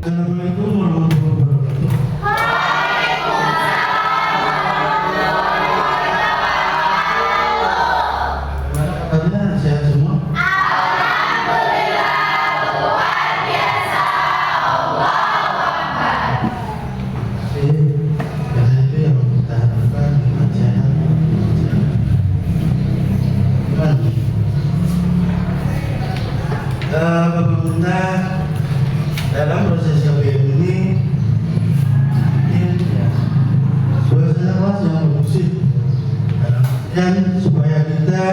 Assalamualaikum warahmatullahi wabarakatuh. Gimana kabarnya? Sehat semua? Alhamdulillah, luar biasa. Allahu Akbar. Karena itu yang kita harapkan iman sehat. Bagaimana dalam proses KPM ini suasana kelas yang kondusif dan supaya kita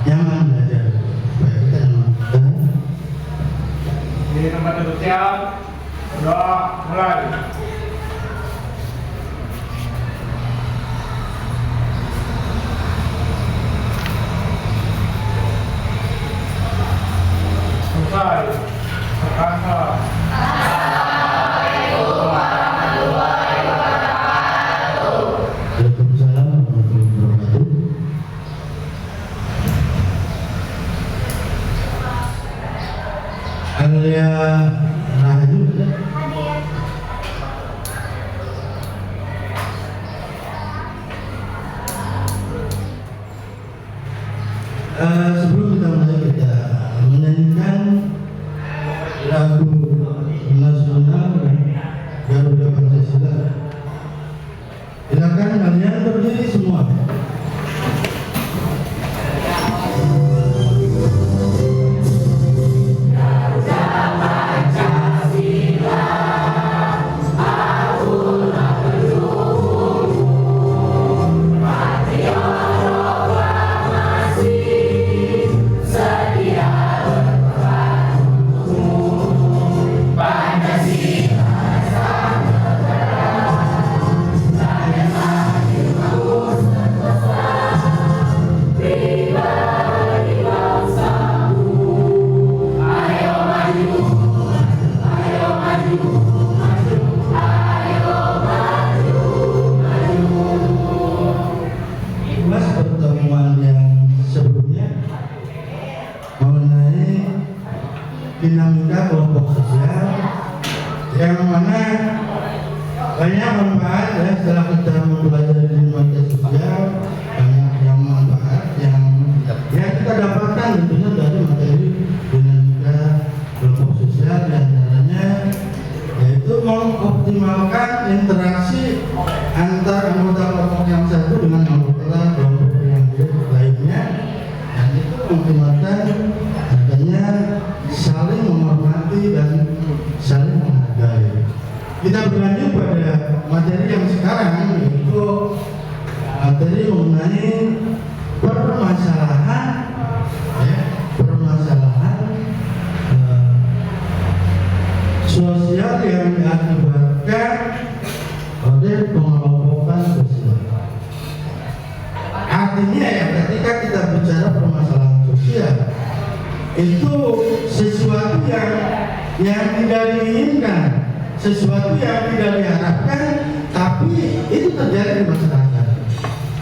nyaman belajar, supaya kita nyaman. Di tempat duduk siap, doa mulai. Selesai. Sekarang. Assalamualaikum warahmatullahi wabarakatuh. Waalaikumsalam warahmatullahi wabarakatuh. Alia Rahayu sebelum kita mulai kita menyanyikan lagu nasional Garuda Pancasila. Silakan kalian berdiri semua. Mas, pertemuan yang sebelumnya mengenai dinamika kelompok sosial yang mana banyak manfaat ya setelah kita mempelajari dinamika sosial, banyak yang manfaat yang kita dapatkan tentunya dari materi dinamika kelompok sosial, dan caranya yaitu mengoptimalkan interaksi antar anggota kelompok yang satu dengan anggota kelompok yang lainnya, dan itu mengoptimalkan adanya saling menghormati dan saling menghargai. Kita berlanjut pada materi yang sekarang, yaitu materi mengenai permasalahan sosial yang diakibatkan oleh pengelompokan sosial. Artinya ya, ketika kita bicara permasalahan sosial, itu sesuatu yang tidak diinginkan, sesuatu yang tidak diharapkan, tapi itu terjadi di masyarakat.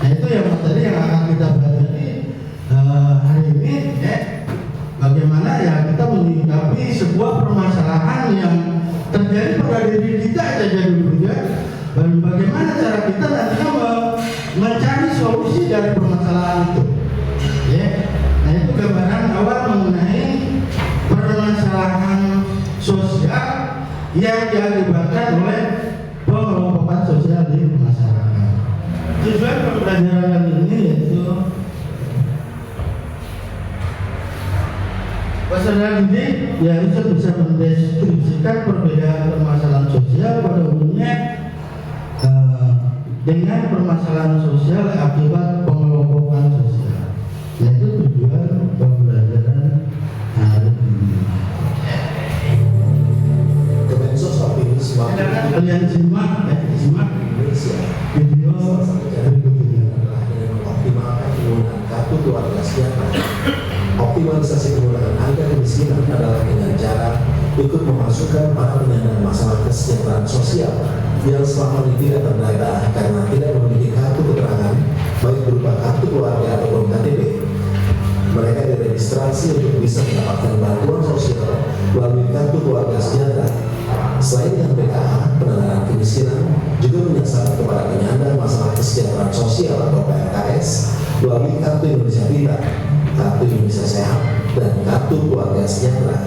Nah, itu yang materi yang akan kita pelajari hari ini ya. Bagaimana ya kita menyikapi sebuah permasalahan yang terjadi pada diri kita saja dulu ya, dan bagaimana cara kita nantinya mencari solusi dari permasalahan itu ya. Nah, itu gambaran awal mengenai permasalahan sosial yang diakibatkan oleh pengelompokan sosial di masyarakat. Tujuan pembelajaran ini yaitu peserta didik ya harus bisa mendeskripsikan perbedaan permasalahan sosial pada umumnya dengan permasalahan sosial akibat pengelompokan sosial. Yaitu tujuan pembelajaran hari ini. Kemensos opini semakin Kalian simak Indonesia video berikut ini. dengan mengoptimalkan penggunaan kartu keluarga sejahtera. Optimalisasi penggunaan angka kemiskinan adalah dengan cara ikut memasukkan para penyandang masalah kesejahteraan sosial yang selama ini tidak terdata karena tidak memiliki kartu keterangan baik berupa kartu keluarga ataupun KTP. Mereka diregistrasi registrasi untuk bisa mendapatkan bantuan sosial melalui kartu keluarga sejahtera. Selain dengan PKH, penanganan kemiskinan juga menyasar kepada penyandang masalah kesejahteraan sosial atau PMKS melalui kartu Indonesia Pintar, kartu Indonesia Sehat, dan kartu keluarga sejahtera.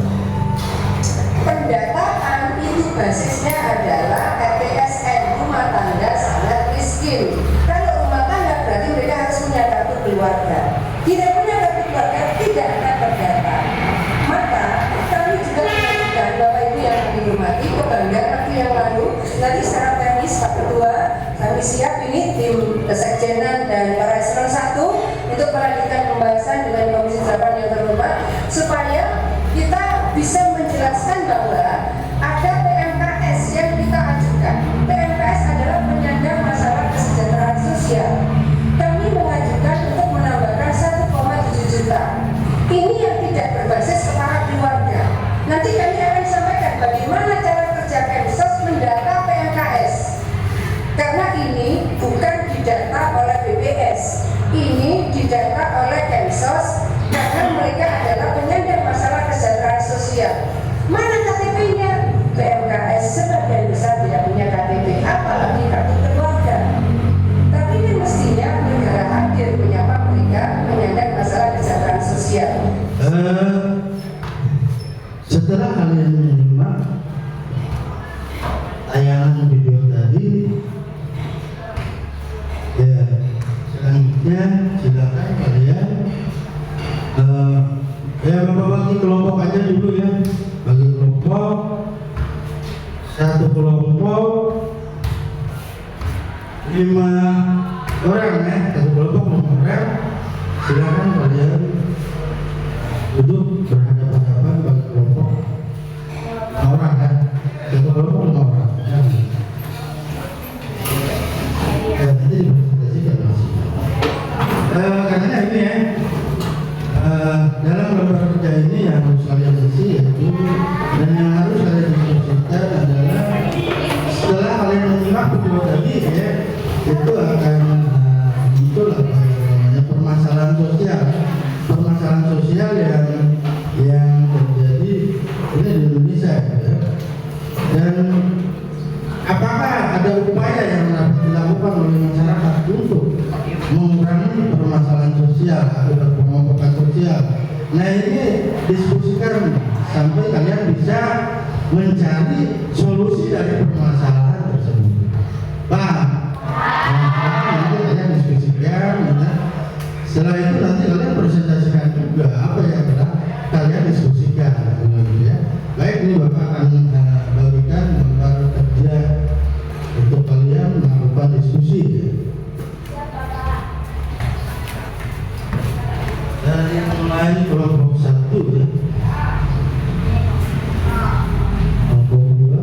Pendataan itu basisnya adalah RTSN, rumah tangga sangat miskin. Kalau rumah tangga berarti mereka harus punya kartu keluarga. Tidak punya kartu keluarga tidak akan terdata. Maka kami juga mengajukan Bapak Ibu yang kami hormati kepada waktu yang lalu. Nanti secara teknis Pak Ketua kami siap ini tim Sekjenan dan para eselon 1 untuk melanjutkan pembahasan dengan Komisi 8 yang terhormat supaya kita bisa menjelaskan bahwa ada PMKS yang kita ajukan. PMKS adalah penyandang masalah kesejahteraan sosial. Kami mengajukan untuk menambahkan 1,7 juta. Ini yang tidak berbasis kepada keluarga. Nanti kami akan sampaikan bagaimana cara kerja Kemsos mendata PMKS. Karena ini bukan didata oleh BPS, ini didata oleh Kemsos karena mereka adalah penyandang masalah kesejahteraan sosial. Mana KTP-nya? PMKS sebagian besar tidak punya KTP, apalagi kartu keluarga. Tapi ini mestinya negara hadir menyapa mereka penyandang masalah kesejahteraan sosial. Setelah kalian menyimak tayangan video tadi, ya selanjutnya silakan kalian ya Bapak bagi kelompok aja dulu ya, bagi kelompok, satu kelompok 5 orang ya, satu kelompok 5 orang. Silakan kalian duduk berhadapan-hadapan bagi kelompok 5 orang ya, satu kelompok 5 orang ya. Ya nanti dipresentasikan masih. Karena ini ya, dalam lembar kerja ini yang harus kalian isi yaitu dan yang harus kalian diskusikan adalah setelah kalian menyimak video tadi ya, itu akan muncul apa namanya permasalahan sosial yang terjadi ini di Indonesia ya. Dan apakah ada upaya yang dilakukan oleh masyarakat untuk mengurangi permasalahan sosial atau pengelompokan sosial? Nah ini diskusikan sampai kalian bisa mencari solusi dari permasalahan tersebut. Paham? Nah, nanti kalian diskusikan. Setelah itu nanti kalian presentasikan juga apa yang telah kalian diskusikan. Ya. Baik, ini Bapak akan bagikan lembar kerja untuk kalian melakukan diskusi. Dari mulai kelompok 1 ya, kelompok 2,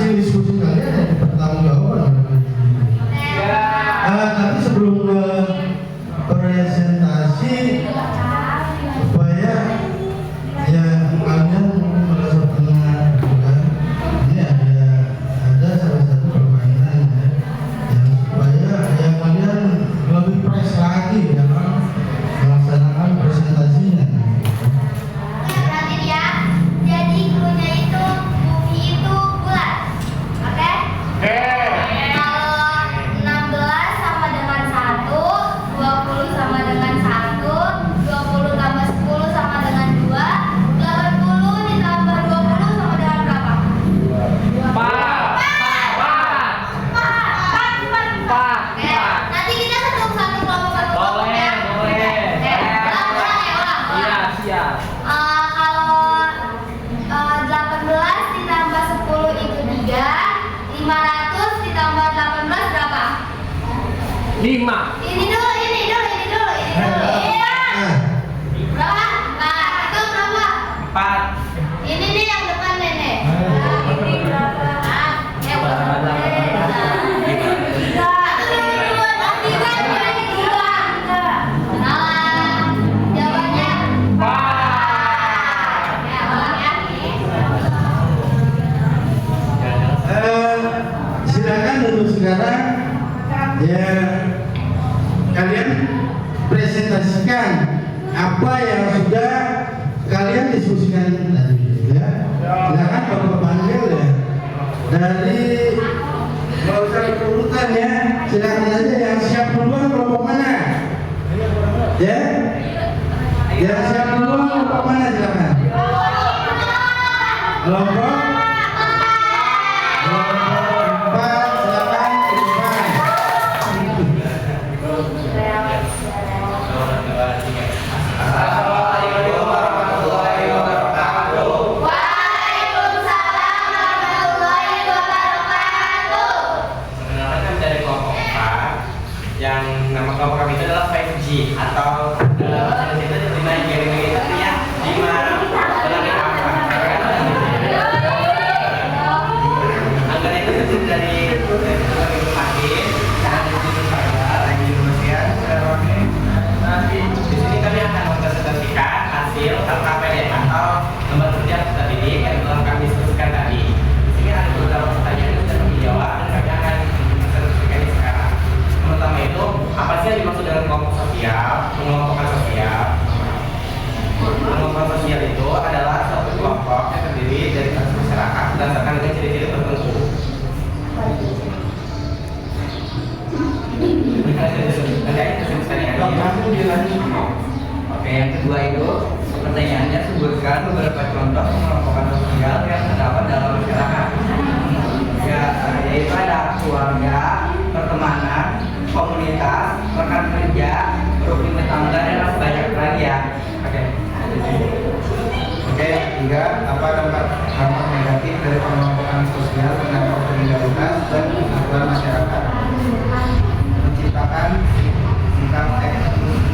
hasil diskusi kalian yang dipertanggungjawabkan oleh majelis. Tapi sebelum ke presentasi, supaya ya kalian merasa tenang juga. Ini ada salah satu permainan ya, yang supaya ya kalian lebih fresh lagi dalam melaksanakan presentasinya. Nanti dia jadi cluenya itu bumi itu bulat. Oke? Kalau 16 sama dengan 1, 20 sama dengan 1, 20 tambah 10 sama dengan 2, 80 ditambah 20 sama dengan berapa? Oke, nanti kita satu kelompok. Boleh. Siap. Kalau 18 ditambah 10 itu 3, 500 ditambah 18 berapa? 5. Ini dulu. Iya. Berapa? Nah, itu berapa? 4. Ini nih yang depan nenek. Ini berapa? Silakan untuk sekarang ya kalian presentasikan apa yang sudah kalian diskusikan tadi ya. Silakan Bapak panggil ya dari nggak usah urutan ya, silakan aja yang siap duluan kelompok mana ya, yang siap duluan kelompok mana silakan. Kelompok 4 silakan ke depan. Waalaikumsalam warahmatullahi wabarakatuh. Perkenalkan dari kelompok 4 yang nama kelompok kami itu adalah 5G atau dalam bahasa Indonesia itu 5G. Itu artinya 5 berarti apa? Anggaran itu terdiri dari hakim dan institusi saya lagi kebersihan nanti di sini kami akan mempresentasikan hasil LKPD atau lembar kerja peserta didik yang telah kami diskusikan tadi. Di sini ada beberapa pertanyaan yang sudah kami jawab dan kami akan mempresentasikan sekarang. Yang pertama itu, apa sih yang dimaksud dengan kelompok sosial, pengelompokan sosial? Pengelompokan sosial itu adalah suatu kelompok yang terdiri dari kelas masyarakat berdasarkan dengan ciri-ciri tertentu. Oke, yang kedua itu pertanyaannya sebutkan beberapa contoh pengelompokan sosial yang terdapat dalam masyarakat. Ya, yaitu ada keluarga, pertemanan, komunitas, rekan kerja, rukun tetangga dan masih banyak lagi ya. Oke, tiga, apa dampak negatif dari pengelompokan sosial terhadap solidaritas dan kesejahteraan masyarakat? Menciptakan sikap ekstremisme,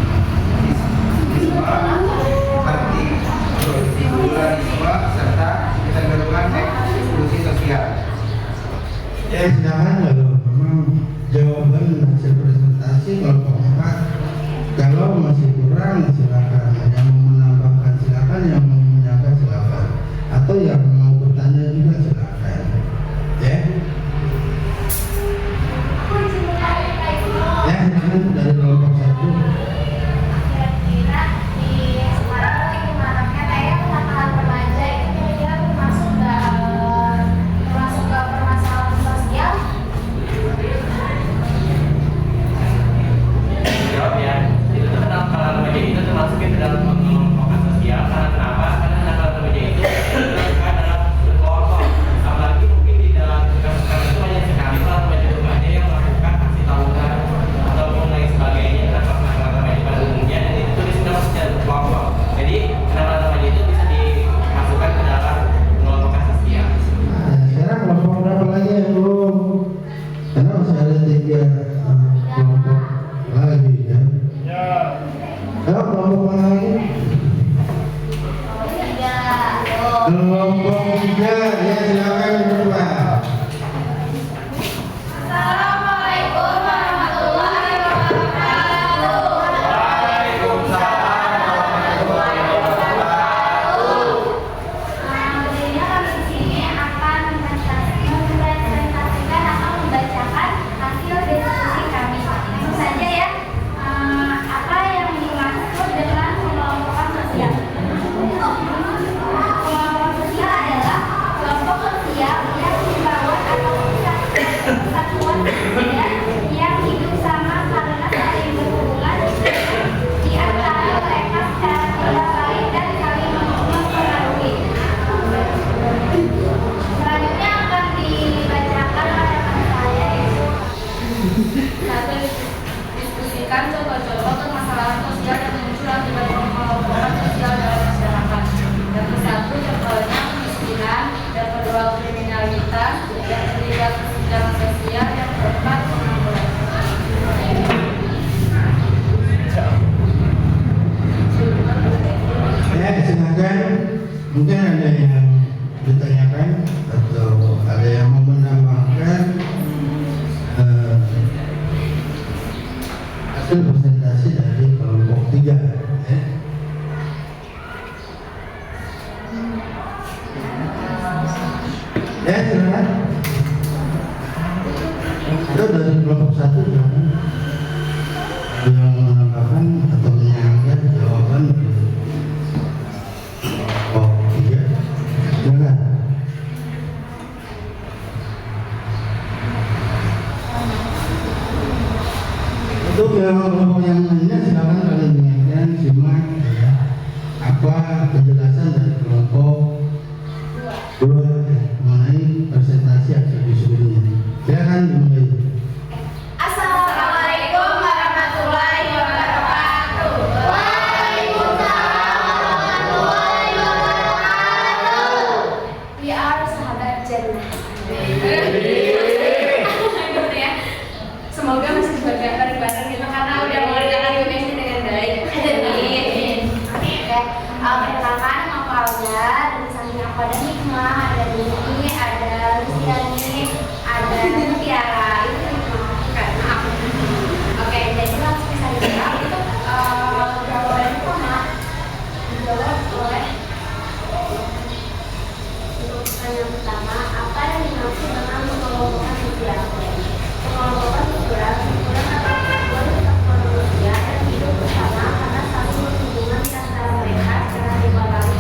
anti-pluralisme serta kecenderungan eksklusi sosial. Ya silakan kalau memang jawaban hasil presentasi kelompok 4 kalau masih kurang silakan, yang mau menambahkan silakan, yang mau menyangka silakan, atau yang mau bertanya juga silakan ya. Ya silakan dari kelompok 1. Kira-kira di sekarang lagi maraknya kayak kenakalan remaja itu kira-kira termasuk ke permasalahan sosial? Jawab Mungkin ada yang ditanyakan atau ada yang mau menambahkan hasil presentasi dari kelompok 3 ya. Ya, silakan. Itu dari kelompok 1 silakan. Yang menambahkan atau menyangkat jawaban kelompok 3. Silakan. Untuk kelompok yang lainnya silakan kalian dengarkan, simak ya, apa penjelasan dari kelompok 2 mengenai presentasi hasil diskusinya. Silakan dimulai. Assalamualaikum warahmatullahi wabarakatuh. Waalaikumsalam warahmatullahi wabarakatuh. We are sahabat jannah. Semoga masih juga bareng-bareng gitu karena udah mengerjakan UMS dengan baik. Amin. Oke. Perkenalkan nama aku Alda, dari samping aku ada Hikmah, ada Nini, ada Luciani, ada Tiara. Itu karena aku. Oke, jadi langsung bisa dijawab itu jawaban pertama dijawab oleh untuk pertanyaan pertama, apa yang dimaksud dengan mengelompokkan usia? Mengelompokkan ukuran atau kategori satuan manusia yang hidup bersama karena satu hubungan di antara mereka secara rivalari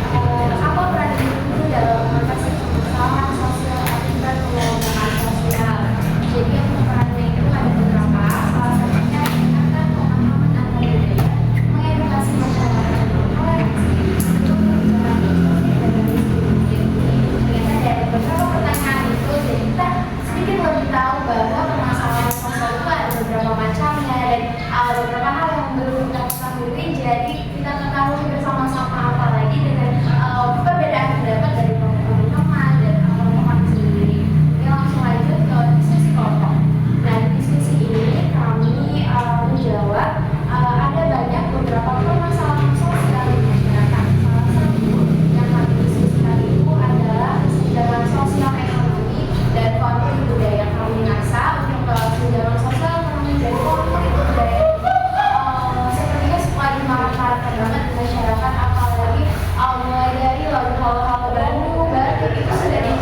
dan apa peran individu dalam mengatasi permasalahan sosial akibat pengelompokan sosial. Jadi yang perannya itu ada beberapa, salah satunya meningkatkan pemahaman antar budaya, mengedukasi masyarakat toleransi untuk mengurangi dan diskriminasi. Ternyata dari beberapa pertanyaan itu jadi kita sedikit lebih tahu bahwa permasalahan sosial itu ada beberapa macamnya dan beberapa hal yang belum kita ketahui. Jadi kita ketahui bersama-sama apalagi dengan perbedaan pendapat dari teman-teman dan kelompok sendiri. Kita langsung lanjut ke diskusi kelompok. Nah, di diskusi ini kami menjawab ada banyak beberapa permasalahan sosial di masyarakat. Salah satu yang kami diskusikan itu adalah kesenjangan sosial ekonomi dan konflik budaya. Kami rasa untuk kesenjangan sosial ekonomi dan konflik budaya sepertinya suka dimanfaatkan banget di masyarakat, apalagi mulai dari lagu hal baru itu sudah di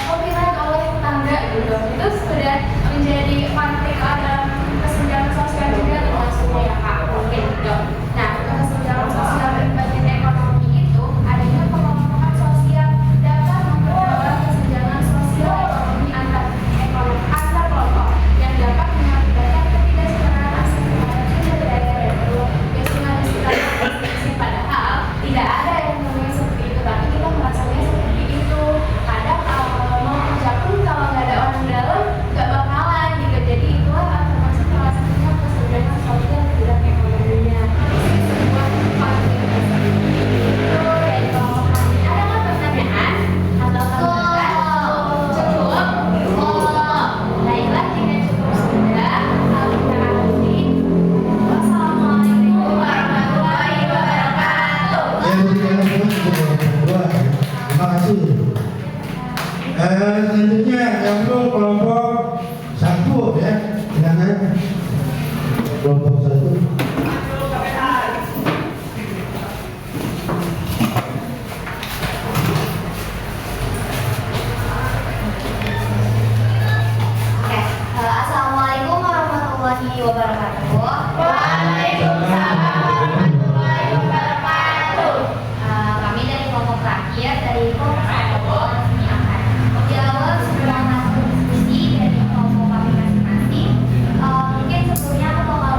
copyright oleh tetangga gitu. Itu sudah menjadi konflik dalam kesenjangan sosial juga termasuknya ya Kak, mungkin gitu. Nah, untuk kesenjangan sosial berbasis ekonomi itu adanya pengelompokan sosial dapat memperdalam kesenjangan sosial ekonomi antar kelompok yang dapat mengakibatkan ketidaksetaraan akses terhadap sumber daya dan kesenjangan di sekitar masing-masing. Padahal tidak ada yang namanya seperti itu, tapi kita merasanya seperti itu. Kadang mau kerja pun kalau nggak ada orang dalam nggak bakalan gitu. Jadi itulah termasuk salah satunya kesenjangan sosial di bidang ekonominya. Sebuah konflik seperti itu dari kelompok kami. Ada nggak pertanyaan atau tambahan? Cukup? Baiklah, jika cukup sudah, kita akhiri. Wassalamualaikum warahmatullahi wabarakatuh. Terima kasih. Selanjutnya yang belum kelompok 1 ya, silakan. Kelompok 1. Oke, assalamualaikum warahmatullahi wabarakatuh. Waalaikumsalam warahmatullahi wabarakatuh. Kami dari kelompok terakhir dari kelompok ini akan menjawab sebuah hasil diskusi dari kelompok kami masing-masing. Mungkin sebelumnya aku bakal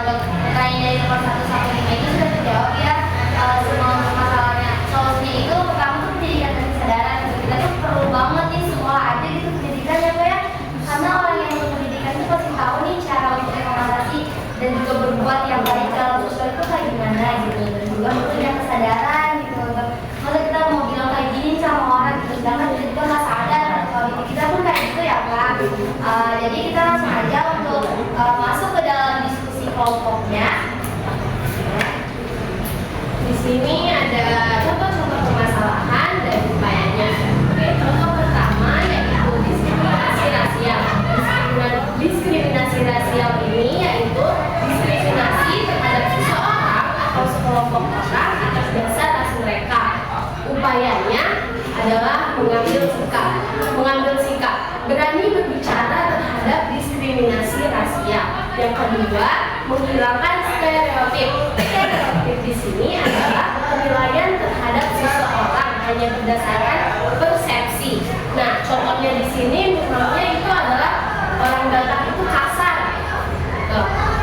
untuk pertanyaan dari nomor 1 sampai 5 itu sudah terjawab ya. Semua masalahnya, solusinya itu pertama tuh pendidikan dan kesadaran. Kita tuh perlu banget nih sekolah aja gitu pendidikan ya Pak ya. Karena orang yang berpendidikan itu pasti tahu nih cara untuk mengatasi dan juga berbuat yang baik dalam sosial itu kayak gimana gitu. Dan juga punya kesadaran gitu untuk masa kita mau bilang kayak gini sama orang gitu, sedangkan kita juga nggak sadar kalau kita pun kayak gitu ya Pak. Jadi kita langsung aja untuk masuk ke dalam diskusi kelompoknya. Di sini ada contoh-contoh permasalahan dan upayanya. Oke, contoh pertama yaitu diskriminasi rasial. Diskriminasi rasial ini yaitu diskriminasi terhadap seseorang atau sekelompok orang atas dasar ras mereka. Upayanya adalah mengambil sikap, berani berbicara terhadap diskriminasi rasial. Yang kedua, menghilangkan stereotip. Stereotip di sini adalah penilaian terhadap seseorang hanya berdasarkan persepsi. Nah, contohnya di sini misalnya itu adalah orang Batak itu kasar.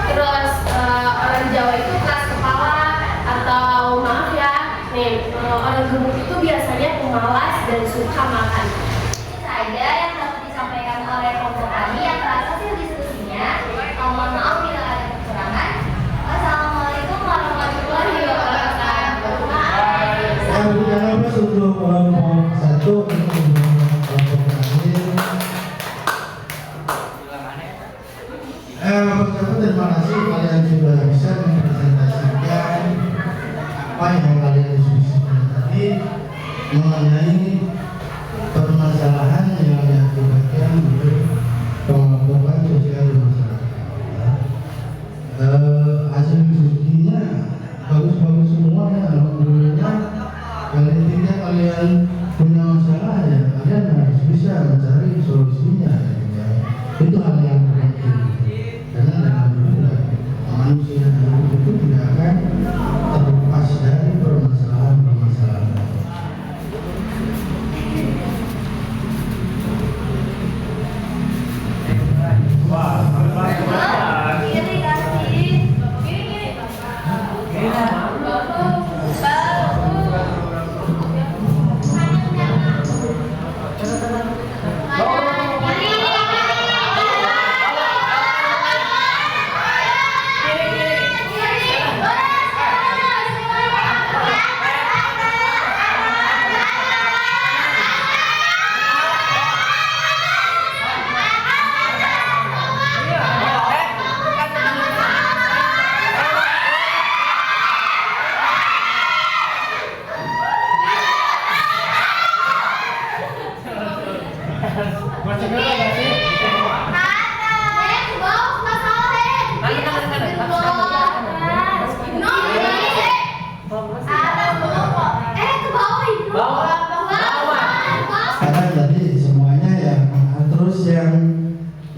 Terus orang Jawa itu keras kepala atau maaf ya, nih orang gemuk itu biasanya pemalas dan suka makan. Itu saja yang dapat disampaikan oleh kelompok kami yang hasil diskusinya. Mohon maaf bila ada kekurangan. Wassalamualaikum warahmatullahi wabarakatuh. Jangan lupa untuk kelompok 1 untuk kelompok kami. Terima kasih kalian sudah bisa mempresentasikan apa yang kalian diskusikan tadi mengenai permasalahan yang diakibatkan oleh pengelompokan sosial di masyarakat. Hasil diskusinya bagus-bagus semua ya, alhamdulillah. Kali tidak kalian punya masalah ya, kalian harus bisa mencari solusinya ya. Itu hal yang penting. Karena dalam hidup manusia itu tidak akan terlepas dari permasalahan-permasalahan. Wah,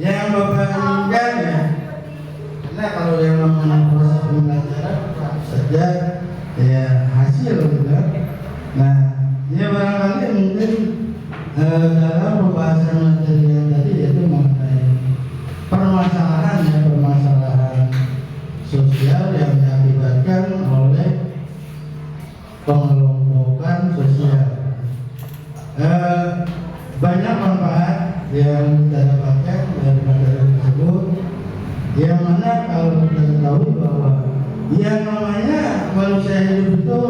yang Bapak inginkan ya, karena kalau yang namanya proses pembelajaran saja ya hasil gitu. Nah, ya barangkali mungkin dalam pembahasan materi yang tadi yaitu mengenai permasalahan sosial yang diakibatkan oleh pengelompokan sosial. Banyak manfaat yang kita dapatkan dari materi tersebut, yang mana kalau kita ketahui bahwa yang namanya manusia hidup itu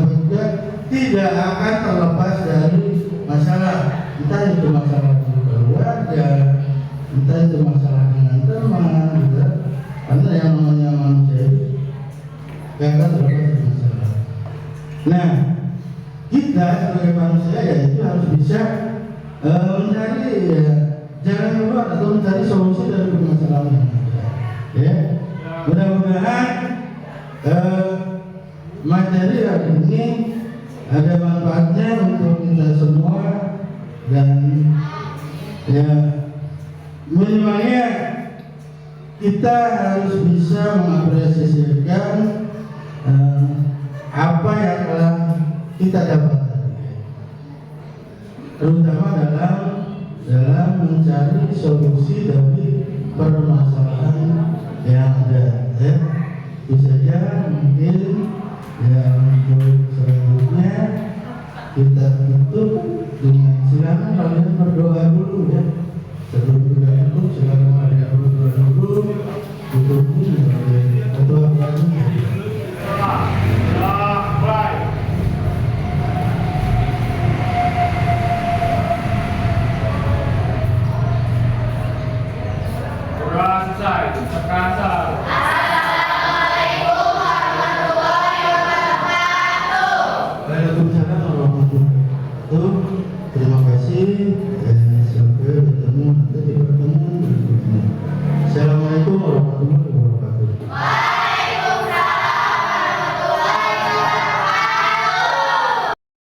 juga tidak akan terlepas dari masalah, entah itu masalah di keluarga, entah itu masalah dengan teman, gitu. Karena yang namanya manusia itu tidak akan terlepas dari masalah. Nah, kita sebagai manusia ya itu harus bisa mencari jalan keluar atau mencari solusi dari permasalahan yang ada. Ya, mudah-mudahan materi hari ini ada manfaatnya untuk kita semua dan ya minimalnya kita harus bisa mengapresiasikan apa yang telah kita dapatkan, terutama dalam mencari solusi dari permasalahan yang ada. Ya. Itu saja mungkin ya, untuk selanjutnya kita tutup dengan silakan kalian berdoa dulu ya. Sebelum kita tutup silakan kalian berdoa dulu. Tutup dulu.